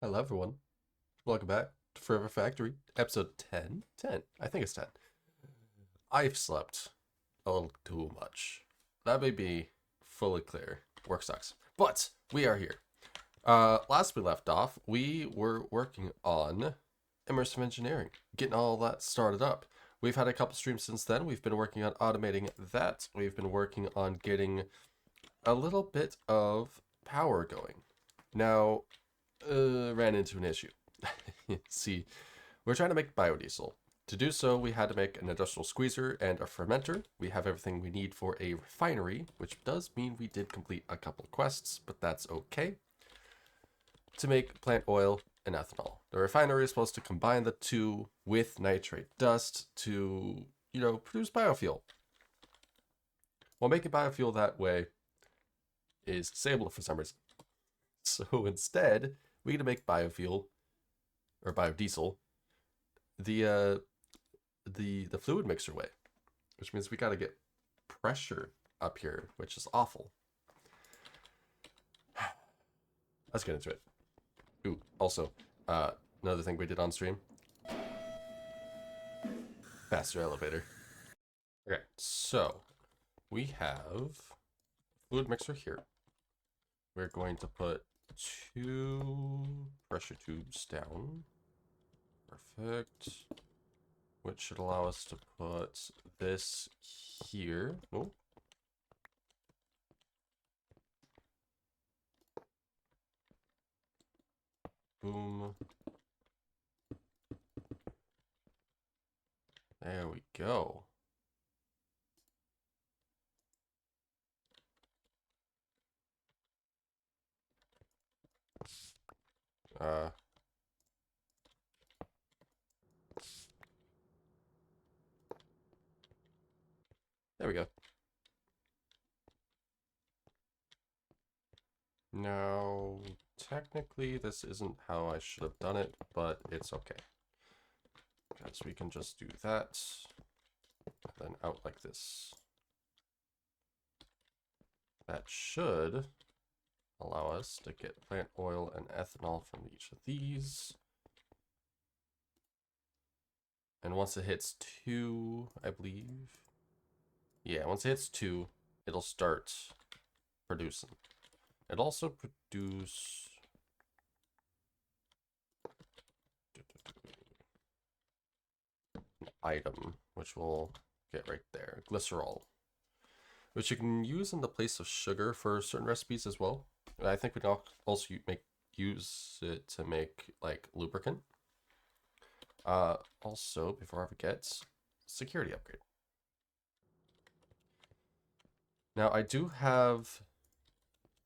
Hello everyone. Welcome back to Forever Factory, episode 10. 10. I think it's 10. I've slept a little too much. That may be fully clear. Work sucks. But we are here. Last we left off, we were working on immersive engineering, getting all that started up. We've had a couple streams since then. We've been working on automating that. We've been working on getting a little bit of power going. Now, ran into an issue. See, we're trying to make biodiesel. To do so, we had to make an industrial squeezer and a fermenter. We have everything we need for a refinery, which does mean we did complete a couple quests, but that's okay. To make plant oil and ethanol. The refinery is supposed to combine the two with nitrate dust to, produce biofuel. Well, making biofuel that way is disabled for some reason. So instead, we need to make biofuel or biodiesel the fluid mixer way, which means we got to get pressure up here, which is awful. Let's get into it. Ooh, also, another thing we did on stream, faster elevator. Okay, so we have fluid mixer here. We're going to put 2 pressure tubes down. Perfect. Which should allow us to put this here. Oh. Boom. There we go. There we go. Now, technically, this isn't how I should have done it, but it's okay. Because we can just do that, and then out like this. That should allow us to get plant oil and ethanol from each of these. And once it hits 2, I believe. Yeah, once it hits 2, it'll start producing. It also produce an item, which we'll get right there. Glycerol, which you can use in the place of sugar for certain recipes as well. I think we can also use it to make like lubricant. Also, before I forget, security upgrade. Now I do have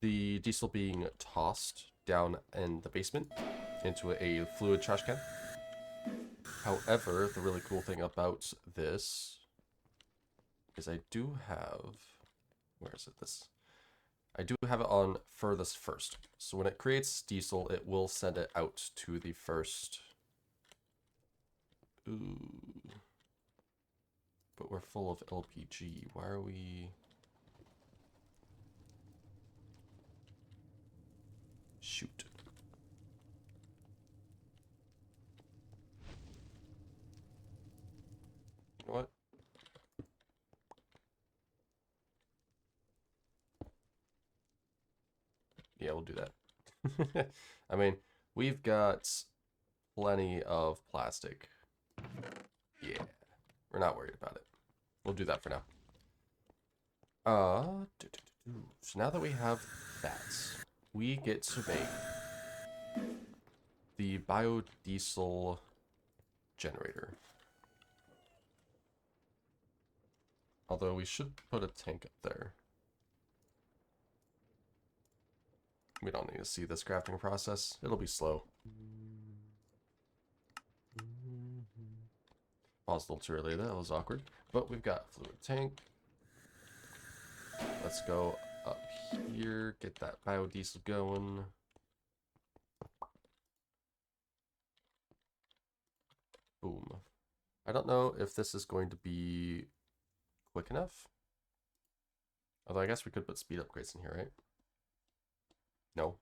the diesel being tossed down in the basement into a fluid trash can. However, the really cool thing about this is I do have, where is it this? I do have it on furthest first. So when it creates diesel, it will send it out to the first. Ooh. But we're full of LPG. Why are we? Shoot. You know what? Yeah, we'll do that. I mean, we've got plenty of plastic. Yeah, we're not worried about it. We'll do that for now. So now that we have that, we get to make the biodiesel generator. Although we should put a tank up there. We don't need to see this crafting process. It'll be slow. Paused a little too early. That was awkward. But we've got fluid tank. Let's go up here. Get that biodiesel going. Boom. I don't know if this is going to be quick enough. Although I guess we could put speed upgrades in here, right? No.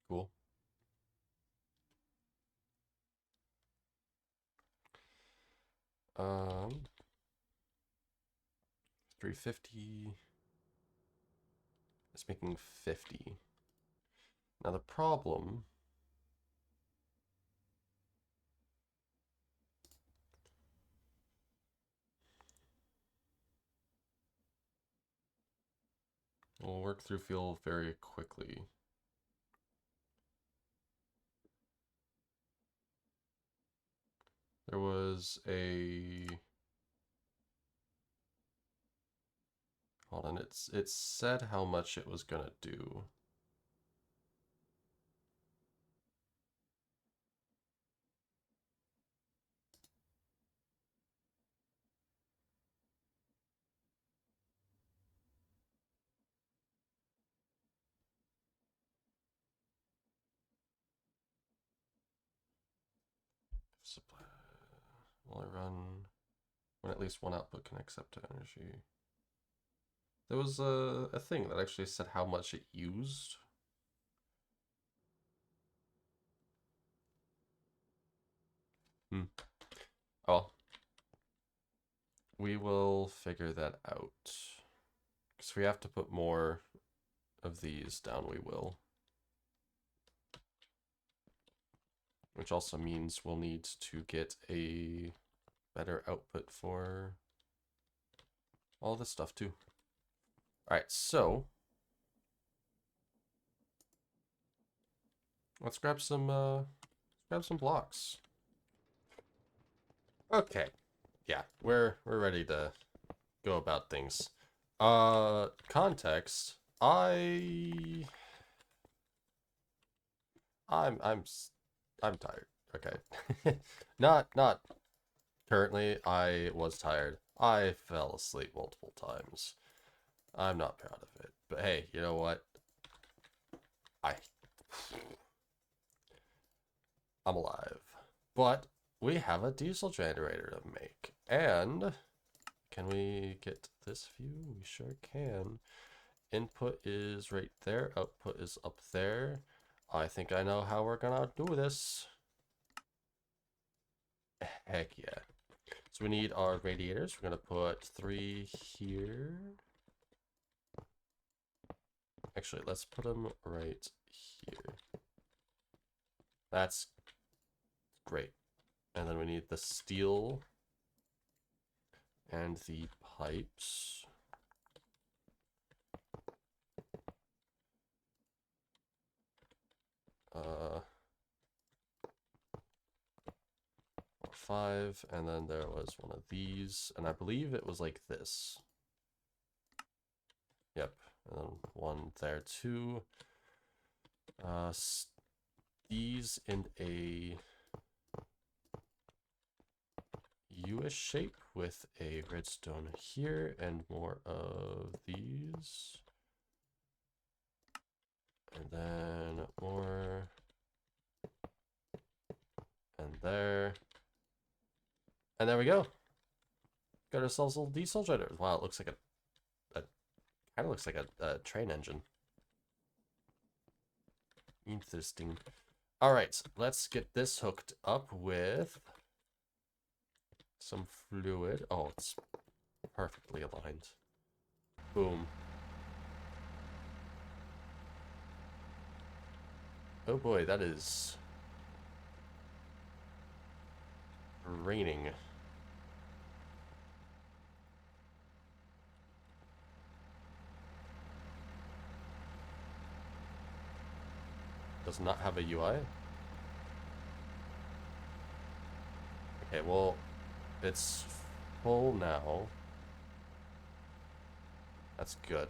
Cool. Factory 50 is making 50. Now the problem we'll work through fuel very quickly. There was a hold on, it said how much it was gonna do. Supply will I run when at least one output can accept energy. There was a thing that actually said how much it used. Oh, we will figure that out. Because we have to put more of these down, we will. Which also means we'll need to get a better output for all this stuff too. Alright, so let's grab some blocks. Okay. Yeah, we're ready to go about things. Context. I'm tired. Okay. not currently. I was tired. I fell asleep multiple times. I'm not proud of it. But hey, you know what? I'm alive. But we have a diesel generator to make. And can we get this view? We sure can. Input is right there. Output is up there. I think I know how we're gonna do this. Heck yeah. So we need our radiators. We're gonna put 3 here. Actually, let's put them right here. That's great. And then we need the steel and the pipes. Uh, 5, and then there was one of these, and I believe it was like this. Yep, and then one there too. These in a U-ish shape with a redstone here, and more of these. And then more. And there. And there we go. Got ourselves a little diesel generator. Wow, it looks like kind of looks like a train engine. Interesting. All right, let's get this hooked up with some fluid. Oh, it's perfectly aligned. Boom. Oh boy, that is raining. Does not have a UI. Okay, well, it's full now. That's good.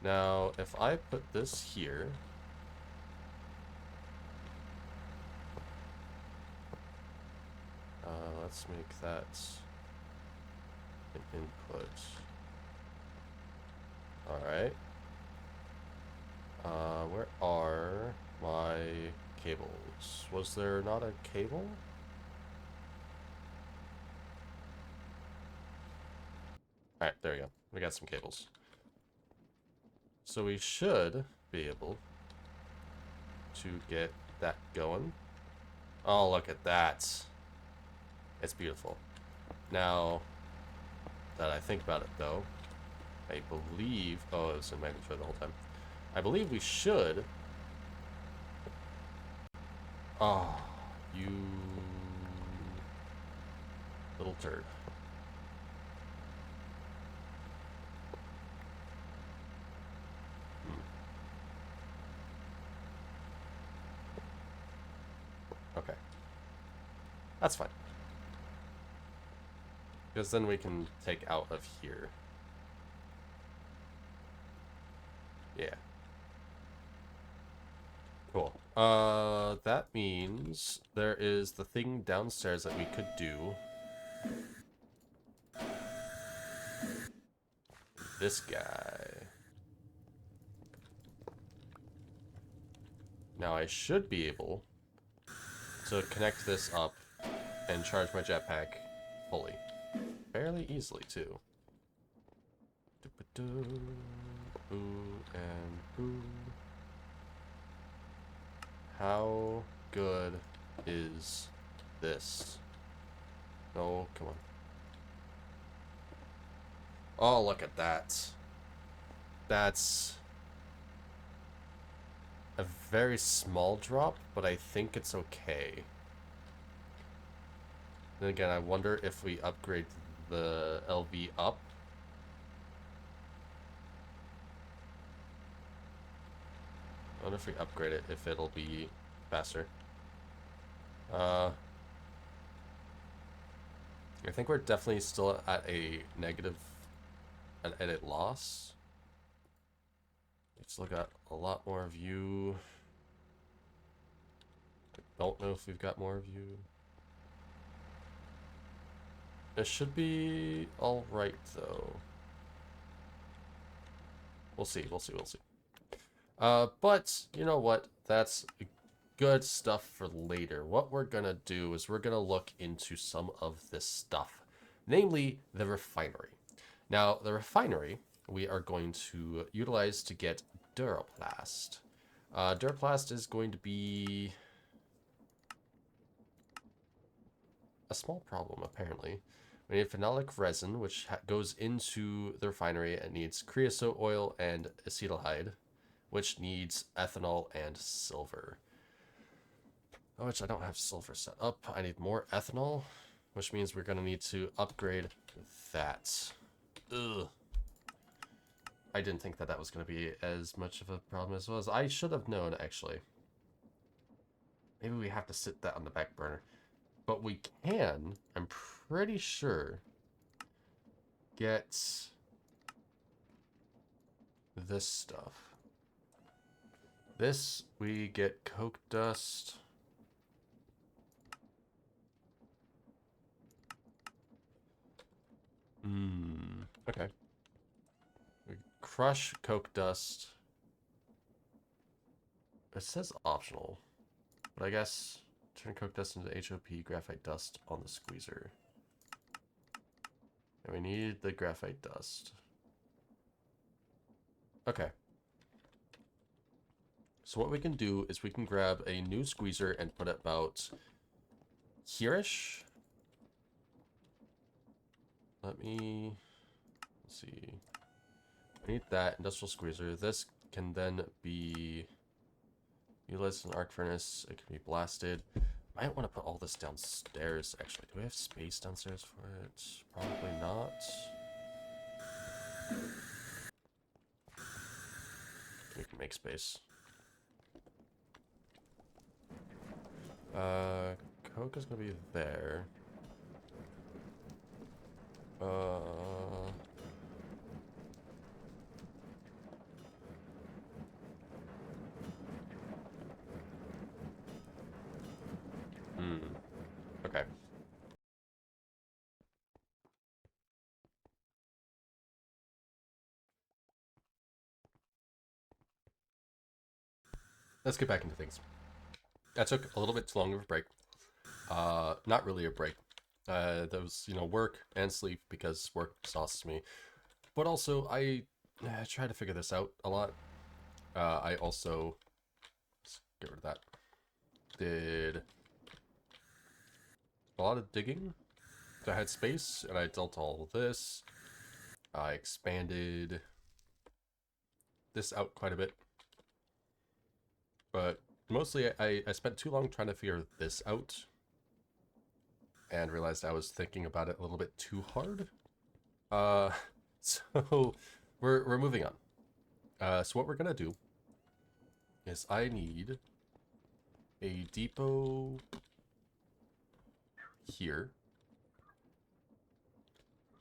Now, if I put this here, let's make that an input. Alright. Where are my cables? Was there not a cable? Alright, there we go. We got some cables. So we should be able to get that going. Oh, look at that. It's beautiful. Now, that I think about it, though, I believe... Oh, it was in mandatory the whole time. I believe we should... Oh, you... little turd. Okay. That's fine. Because then we can take out of here. Yeah. Cool. That means there is the thing downstairs that we could do. This guy. Now I should be able to connect this up and charge my jetpack fully. Fairly easily, too. Boo and boo. How good is this? Oh, come on. Oh, look at that. That's a very small drop, but I think it's okay. Then again, I wonder if we upgrade the LV up. I wonder if we upgrade it, if it'll be faster. I think we're definitely still at a negative, at a loss. Let's look at a lot more view. I don't know if we've got more view. It should be alright, though. We'll see, we'll see, we'll see. But, you know what? That's good stuff for later. What we're gonna do is we're gonna look into some of this stuff. Namely, the refinery. Now, the refinery, we are going to utilize to get duraplast. Duraplast is going to be a small problem, apparently. We need phenolic resin, which goes into the refinery and needs creosote oil and acetaldehyde, which needs ethanol and silver. Oh, which I don't have silver set up. I need more ethanol, which means we're going to need to upgrade that. Ugh. I didn't think that that was going to be as much of a problem as it was. I should have known, actually. Maybe we have to sit that on the back burner. But we can, I'm pretty sure, get this stuff. This, we get coke dust. Okay. We crush coke dust. It says optional, but I guess turn coke dust into HOP graphite dust on the squeezer. And we need the graphite dust. Okay. So what we can do is we can grab a new squeezer and put it about here-ish. Let's see. I need that industrial squeezer. This can then be utilized in an arc furnace. It can be blasted. I might want to put all this downstairs, actually. Do we have space downstairs for it? Probably not. We can make space. Coke is gonna be there. Okay. Let's get back into things. That took a little bit too long of a break. Not really a break. That was, you know, work and sleep because work exhausts me. But also, I try to figure this out a lot. I also, let's get rid of that, did a lot of digging. So I had space, and I built all this. I expanded this out quite a bit. But mostly I spent too long trying to figure this out and realized I was thinking about it a little bit too hard. So we're moving on. So what we're gonna do is I need a depot here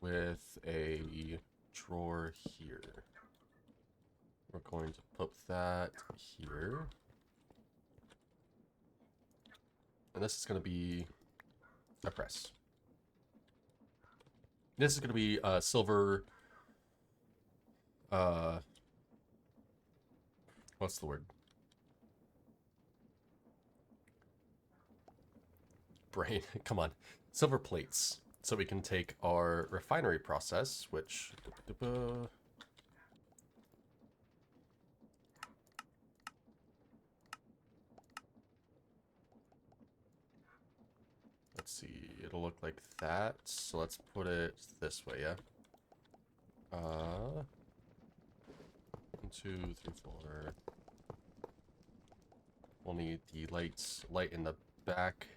with a drawer here. We're going to put that here. And this is going to be a press. This is going to be silver. What's the word? Brain. Come on. Silver plates. So we can take our refinery process, which... Let's see, it'll look like that. So let's put it this way, yeah? 1, 2, 3, 4. We'll need the light in the back,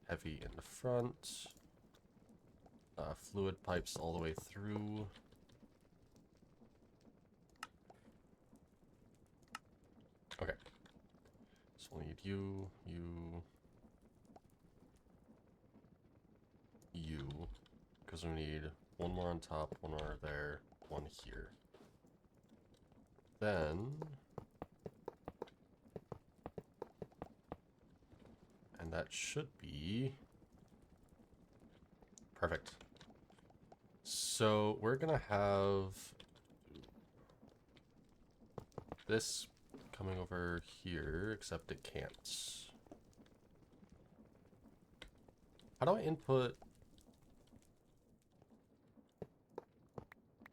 heavy in the front. Fluid pipes all the way through. Okay. So we'll need you, because we need one more on top, one more there, one here. Then, and that should be perfect. So we're gonna have this coming over here, except it can't. How do I input?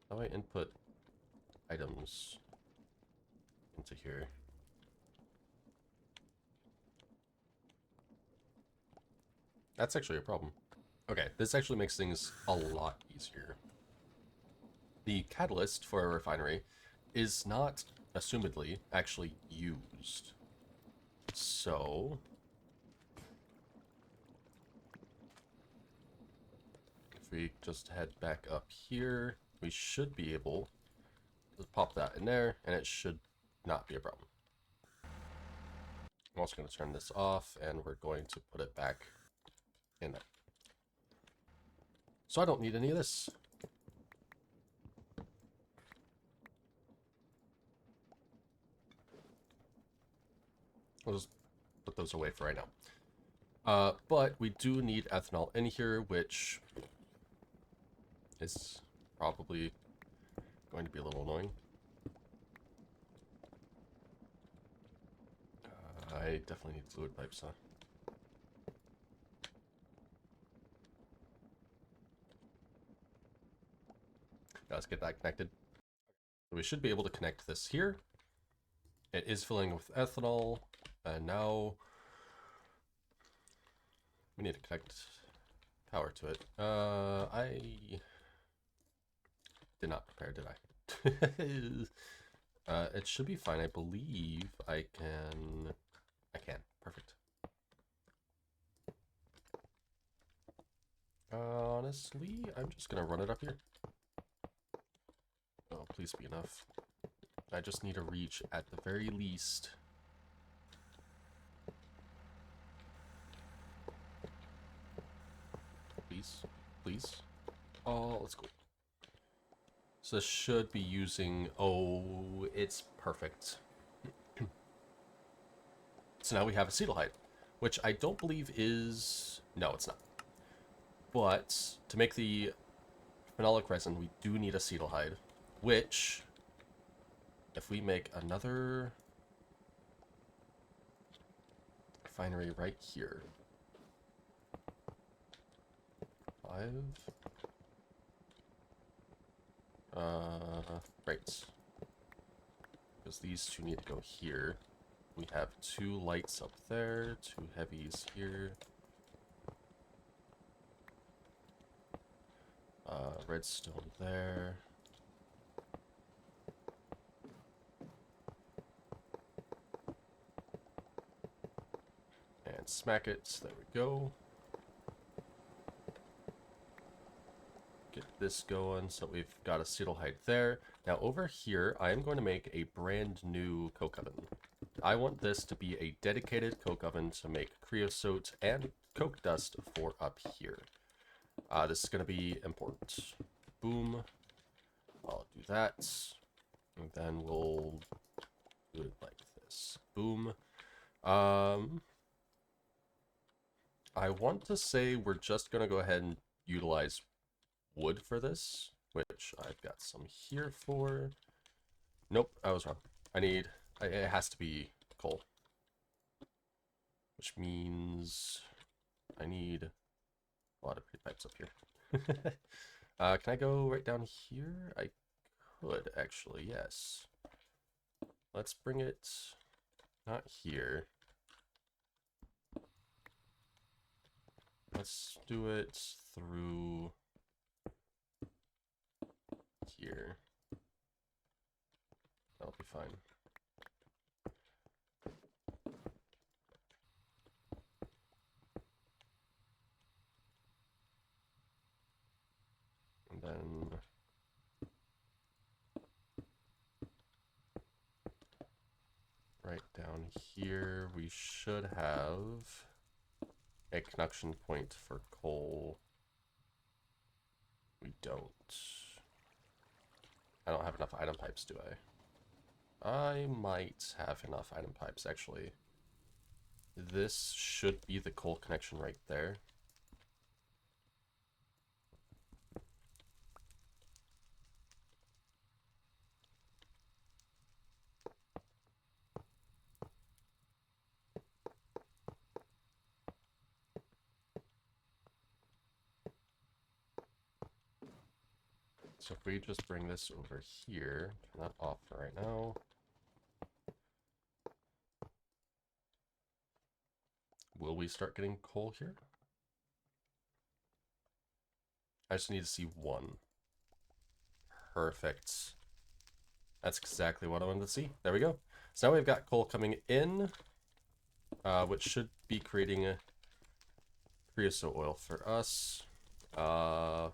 How do I input items into here? That's actually a problem. Okay, this actually makes things a lot easier. The catalyst for a refinery is not, assumedly, actually used. So... if we just head back up here, we should be able to pop that in there, and it should not be a problem. I'm also going to turn this off, and we're going to put it back in there. So I don't need any of this. We'll just put those away for right now. But we do need ethanol in here, which is probably going to be a little annoying. I definitely need fluid pipes, huh? Let's get that connected. So we should be able to connect this here. It is filling with ethanol, and now we need to connect power to it. I did not prepare, did I? It should be fine. I believe I can. Perfect. Honestly, I'm just gonna run it up here. Oh, please be enough. I just need to reach at the very least. Please, please. Oh, let's go. So this should be using, oh, it's perfect. So now we have acetaldehyde, which I don't believe is, no, it's not. But to make the phenolic resin, we do need acetaldehyde, which, if we make another refinery right here, 5, right, because these two need to go here. We have 2 lights up there, 2 heavies here. Redstone there. smack it. There we go. Get this going, so we've got acetyl height there. Now over here, I am going to make a brand new coke oven. I want this to be a dedicated coke oven to make creosote and coke dust for up here. This is going to be important. Boom. I'll do that. And then we'll do it like this. Boom. I want to say we're just going to go ahead and utilize wood for this, which I've got some here for. Nope, I was wrong. It has to be coal, which means I need a lot of pretty pipes up here. Can I go right down here? I could actually, yes. Let's bring it not here. Let's do it through here. That'll be fine. And then right down here, we should have a connection point for coal. We don't. I don't have enough item pipes, do I? I might have enough item pipes, actually. This should be the coal connection right there. So if we just bring this over here, turn that off for right now. Will we start getting coal here? I just need to see one. Perfect. That's exactly what I wanted to see. There we go. So now we've got coal coming in, which should be creating a creosote oil for us,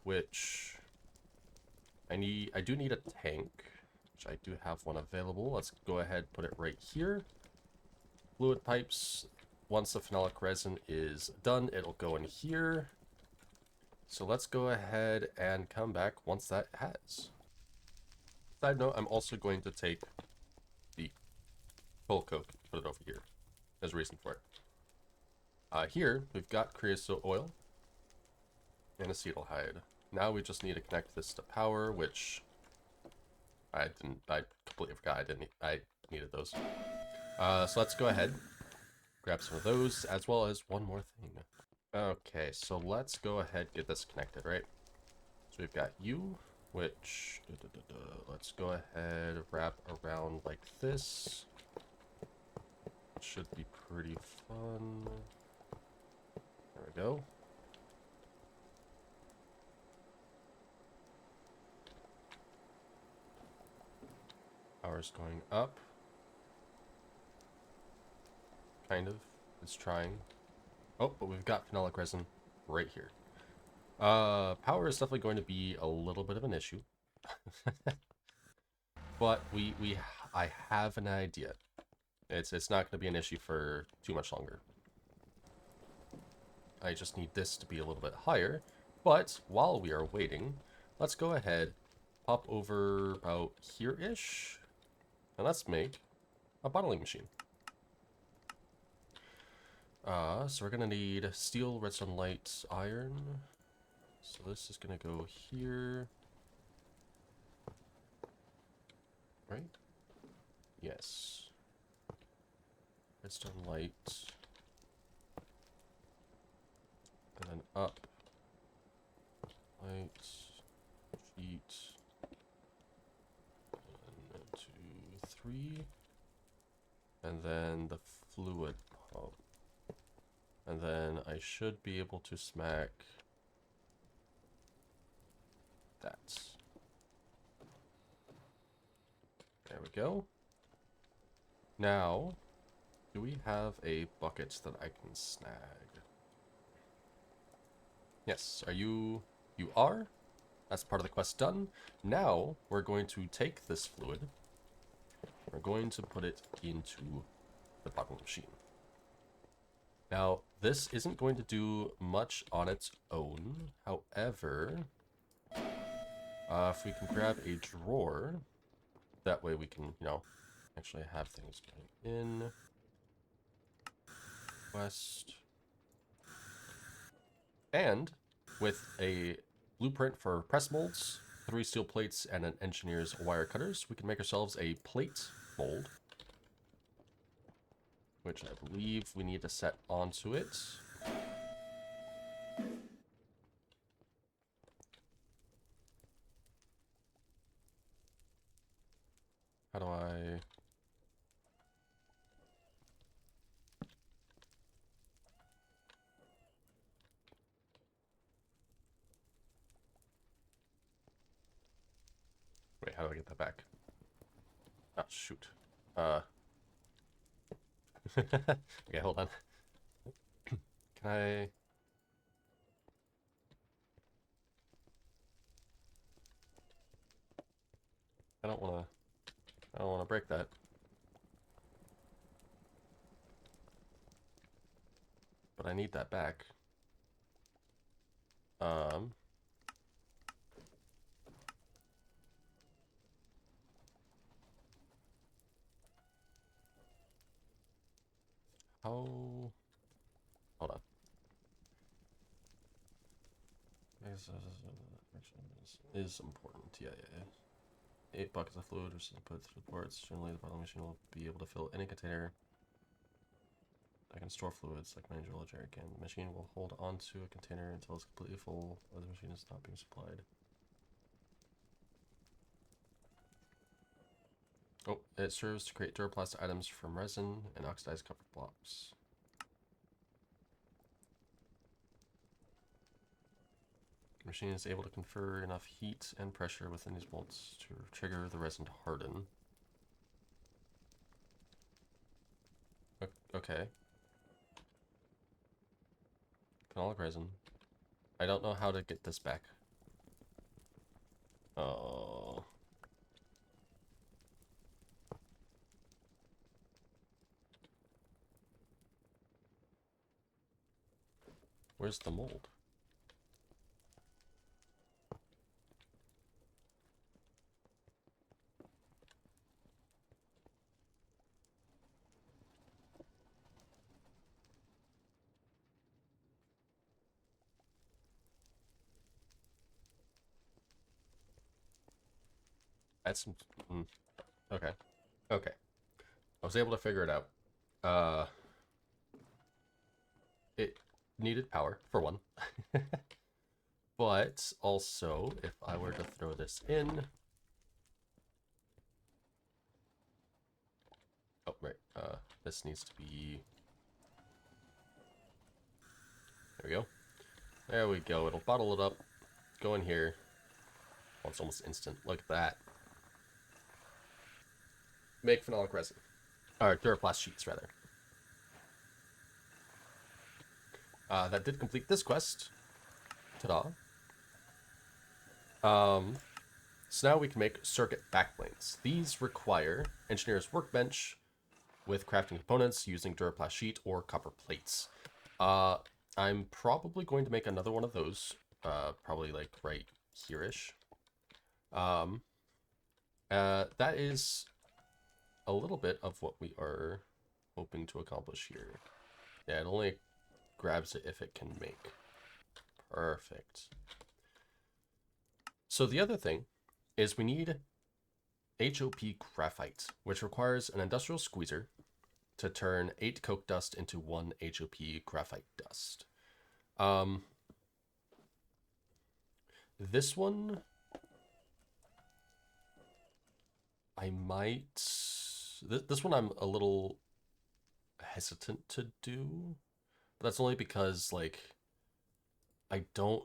which I do need a tank, which I do have one available. Let's go ahead, put it right here. Fluid pipes. Once the phenolic resin is done, it'll go in here. So let's go ahead and come back once that has. Side note, I'm also going to take the coal coke, put it over here. There's a reason for it. Here, we've got creosote oil and acetaldehyde. Now we just need to connect this to power, which I completely forgot I needed those. So let's go ahead, grab some of those, as well as one more thing. Okay, so let's go ahead, get this connected, right? So we've got you, which, let's go ahead, wrap around like this. Should be pretty fun. There we go. Power's going up. Kind of. It's trying. Oh, but we've got phenolic resin right here. Power is definitely going to be a little bit of an issue. But I have an idea. It's not going to be an issue for too much longer. I just need this to be a little bit higher. But while we are waiting, let's go ahead, pop over about here-ish, and let's make a bottling machine. So we're gonna need steel, redstone, light, iron. So this is gonna go here. Right? Yes. Redstone, light. And then up. Light. Sheet. 1, 2, 3. And then the fluid pump. And then I should be able to smack that. There we go. Now, Do we have a bucket that I can snag? Yes, are you... You are? That's part of the quest done. Now, we're going to take this fluid. We're going to put it into the bottom machine. Now, this isn't going to do much on its own. However, if we can grab a drawer, that way we can, you know, actually have things going in. Quest. And with a blueprint for press molds, 3 steel plates, and an engineer's wire cutters, we can make ourselves a plate mold, which I believe we need to set onto it. How do I... Wait, how do I get that back? Oh, shoot. Okay, hold on. Can I... I don't want to break that. But I need that back. How... Hold on. Is important. Yeah. 8 buckets of fluid, which is put through the ports. Generally, the bottling machine will be able to fill any container that can store fluids, like my usual jerry can. The machine will hold onto a container until it's completely full, or the machine is not being supplied. Oh, it serves to create duraplast items from resin and oxidized copper blocks. The machine is able to confer enough heat and pressure within these molds to trigger the resin to harden. Okay. Phenolic resin. I don't know how to get this back. Oh. Where's the mold? That's some... Okay. Okay. I was able to figure it out. It needed power, for one. But also, if I were to throw this in... Oh, right. This needs to be... There we go. There we go. It'll bottle it up. Go in here. Oh, it's almost instant. Look at that. Make phenolic resin. Or duraplast sheets, rather. That did complete this quest. Ta-da. So now we can make circuit backplanes. These require engineer's workbench with crafting components using duraplast sheet or copper plates. I'm probably going to make another one of those. Probably like right here-ish. That is a little bit of what we are hoping to accomplish here. Yeah, it only grabs it if it can make. Perfect. So the other thing is we need HOP graphite, which requires an industrial squeezer to turn 8 coke dust into 1 HOP graphite dust. This one, I might... This one I'm a little hesitant to do. But that's only because, like, I don't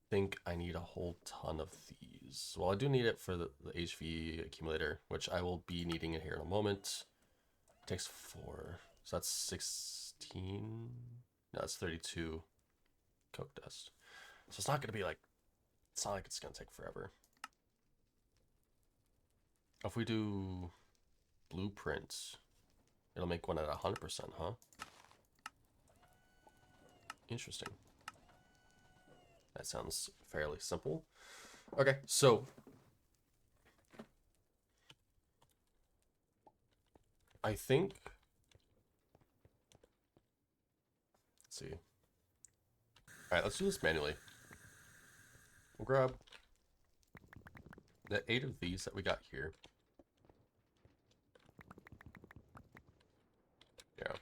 think I need a whole ton of these. Well, I do need it for the HV accumulator, which I will be needing it here in a moment. It takes 4. So that's 16. No, that's 32 coke dust. So it's not going to be like, it's not like it's going to take forever. If we do blueprints, it'll make one at 100%, huh? Interesting. That sounds fairly simple. Okay, so I think, let's see. All right, let's do this manually. We'll grab the 8 of these that we got here. Yeah.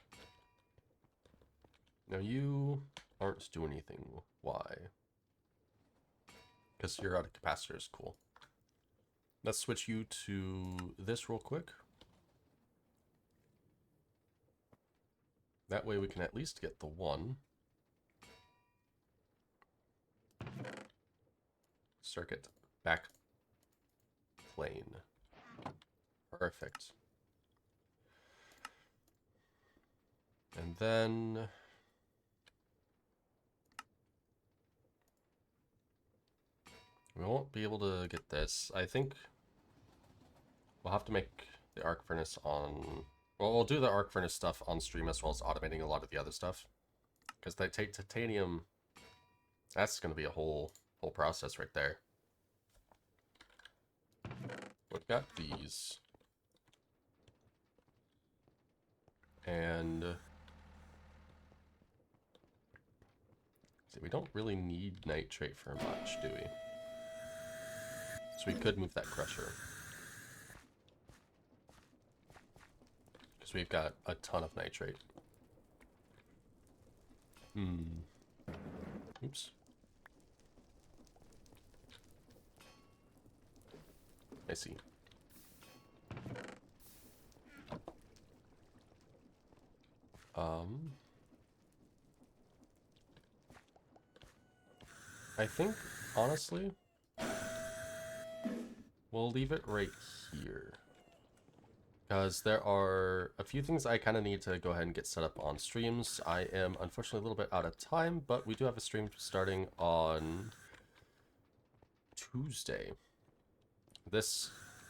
Now you aren't doing anything. Why? Because you're out of capacitors. Cool. Let's switch you to this real quick. That way we can at least get the 1. Circuit back plane. Perfect. And then we won't be able to get this. I think we'll have to make the arc furnace on... Well, we'll do the arc furnace stuff on stream as well as automating a lot of the other stuff. Because they take titanium... That's going to be a whole process right there. We've got these. And... See, we don't really need nitrate for much, do we? So we could move that crusher. Because we've got a ton of nitrate. Oops. I see. I think, honestly, we'll leave it right here. Because there are a few things I kind of need to go ahead and get set up on streams. I am unfortunately a little bit out of time, but we do have a stream starting on Tuesday.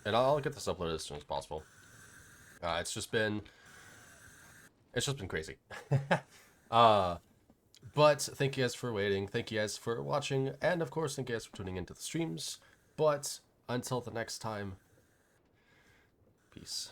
And I'll get this uploaded as soon as possible. It's just been crazy. But thank you guys for waiting. Thank you guys for watching. And of course, thank you guys for tuning into the streams. But until the next time, peace.